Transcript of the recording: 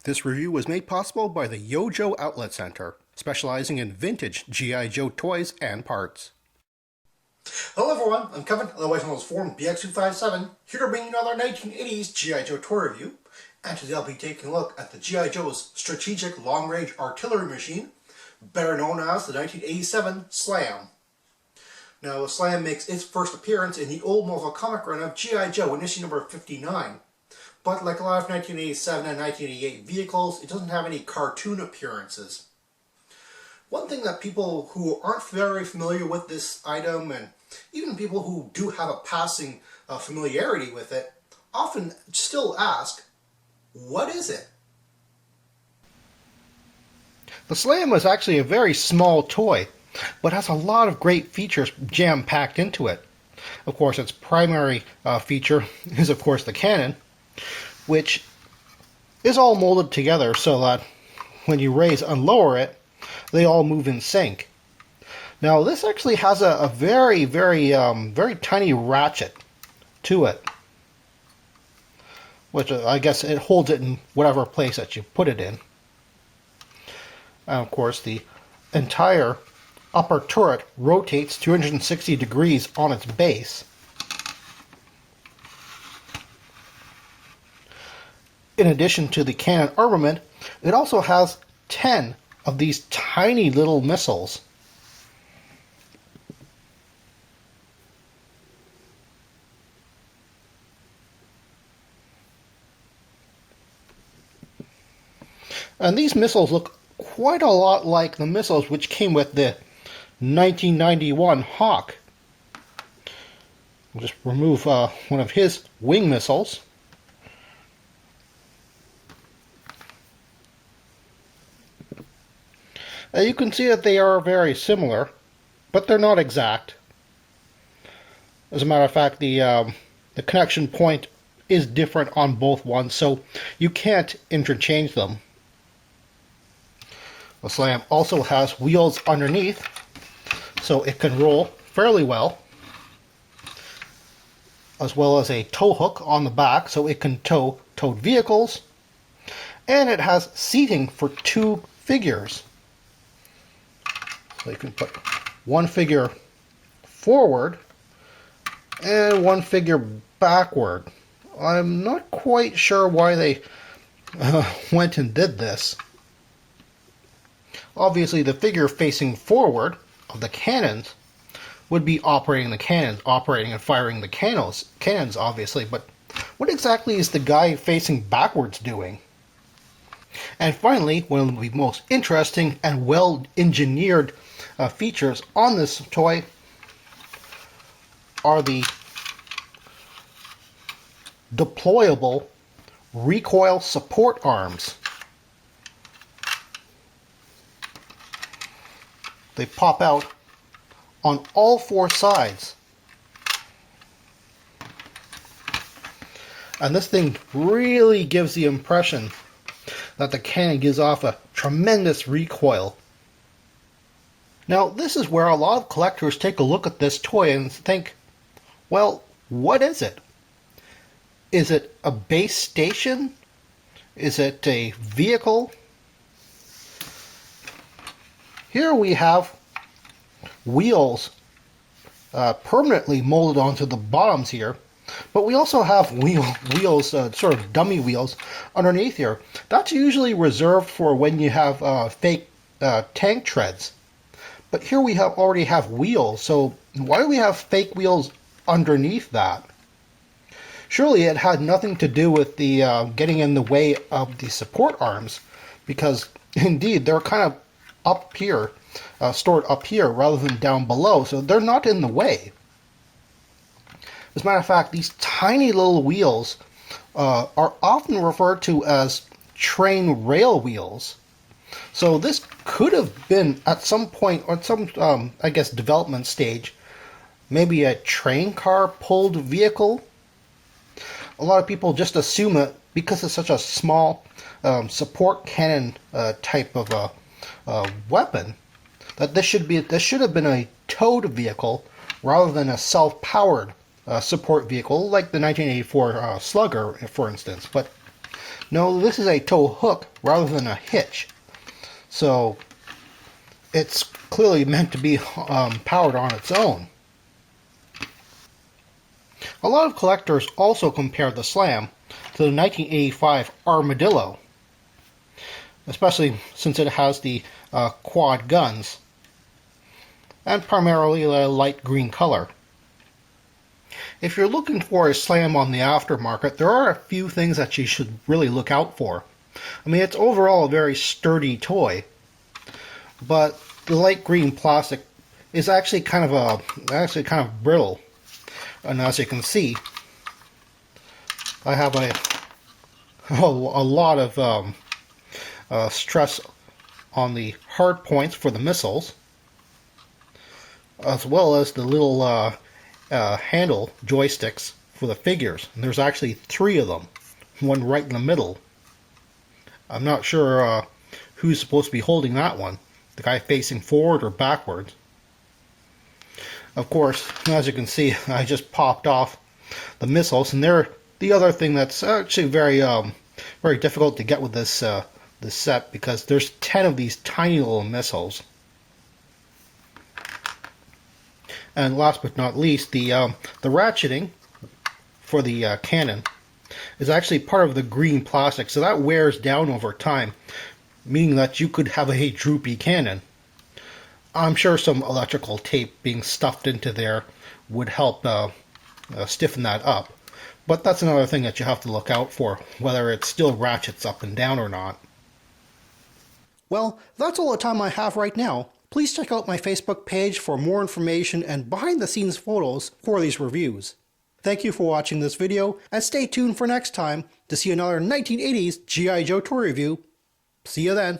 This review was made possible by the Yojo Outlet Center, specializing in vintage G.I. Joe toys and parts. Hello everyone, I'm Kevin, otherwise known as Form BX257, here to bring you another 1980s G.I. Joe toy review. And today I'll be taking a look at the G.I. Joe's Strategic Long-Range Artillery Machine, better known as the 1987 S.L.A.M. Now, S.L.A.M makes its first appearance in the old Marvel comic run of G.I. Joe in issue number 59. But like a lot of 1987 and 1988 vehicles, it doesn't have any cartoon appearances. One thing that people who aren't very familiar with this item, and even people who do have a passing familiarity with it, often still ask, what is it? The S.L.A.M is actually a very small toy, but has a lot of great features jam-packed into it. Of course, its primary feature is, of course, the cannon, which is all molded together so that when you raise and lower it, they all move in sync. Now, this actually has a very tiny ratchet to it, which I guess it holds it in whatever place that you put it in. And of course, the entire upper turret rotates 360 degrees on its base. In addition to the cannon armament, it also has 10 of these tiny little missiles. And these missiles look quite a lot like the missiles which came with the 1991 Hawk. I'll just remove one of his wing missiles. You can see that they are very similar, but they're not exact. As a matter of fact, the connection point is different on both ones, so you can't interchange them. The S.L.A.M also has wheels underneath, so it can roll fairly well, as well as a tow hook on the back, so it can tow towed vehicles, and it has seating for 2 figures. So you can put one figure forward and one figure backward. I'm not quite sure why they went and did this. Obviously, the figure facing forward of the cannons would be operating the cannons, operating and firing the cannons obviously, but what exactly is the guy facing backwards doing? And finally, one of the most interesting and well-engineered features on this toy are the deployable recoil support arms. They pop out on all 4 sides. And this thing really gives the impression that the cannon gives off a tremendous recoil. Now, this is where a lot of collectors take a look at this toy and think, well, what is it? Is it a base station? Is it a vehicle? Here we have wheels permanently molded onto the bottoms here, but we also have wheels, sort of dummy wheels, underneath here. That's usually reserved for when you have fake tank treads. But here we already have wheels, so why do we have fake wheels underneath that? Surely it had nothing to do with the getting in the way of the support arms, because indeed they're kind of up here, stored up here rather than down below, so they're not in the way. As a matter of fact, these tiny little wheels are often referred to as train rail wheels. So this could have been at some point, or at some, I guess, development stage, maybe a train car pulled vehicle. A lot of people just assume it because it's such a small support cannon type of weapon, that this should have been a towed vehicle rather than a self-powered support vehicle like the 1984 Slugger, for instance. But No, this is a tow hook rather than a hitch. So it's clearly meant to be powered on its own. A lot of collectors also compare the S.L.A.M to the 1985 Armadillo, especially since it has the quad guns, and primarily a light green color. If you're looking for a S.L.A.M on the aftermarket, there are a few things that you should really look out for. I mean, it's overall a very sturdy toy, but the light green plastic is actually kind of brittle. And as you can see, I have a lot of stress on the hard points for the missiles, as well as the little handle joysticks for the figures. And there's actually 3 of them, one right in the middle. I'm not sure who's supposed to be holding that one, the guy facing forward or backwards. Of course, as you can see, I just popped off the missiles, and they're the other thing that's actually very difficult to get with this set, because there's 10 of these tiny little missiles. And last but not least, the ratcheting for the cannon is actually part of the green plastic, so that wears down over time, meaning that you could have a droopy cannon. I'm sure some electrical tape being stuffed into there would help stiffen that up, but that's another thing that you have to look out for, whether it still ratchets up and down or not. Well, that's all the time I have right now. Please check out my Facebook page for more information and behind-the-scenes photos for these reviews. Thank you for watching this video, and stay tuned for next time to see another 1980s G.I. Joe toy review. See you then.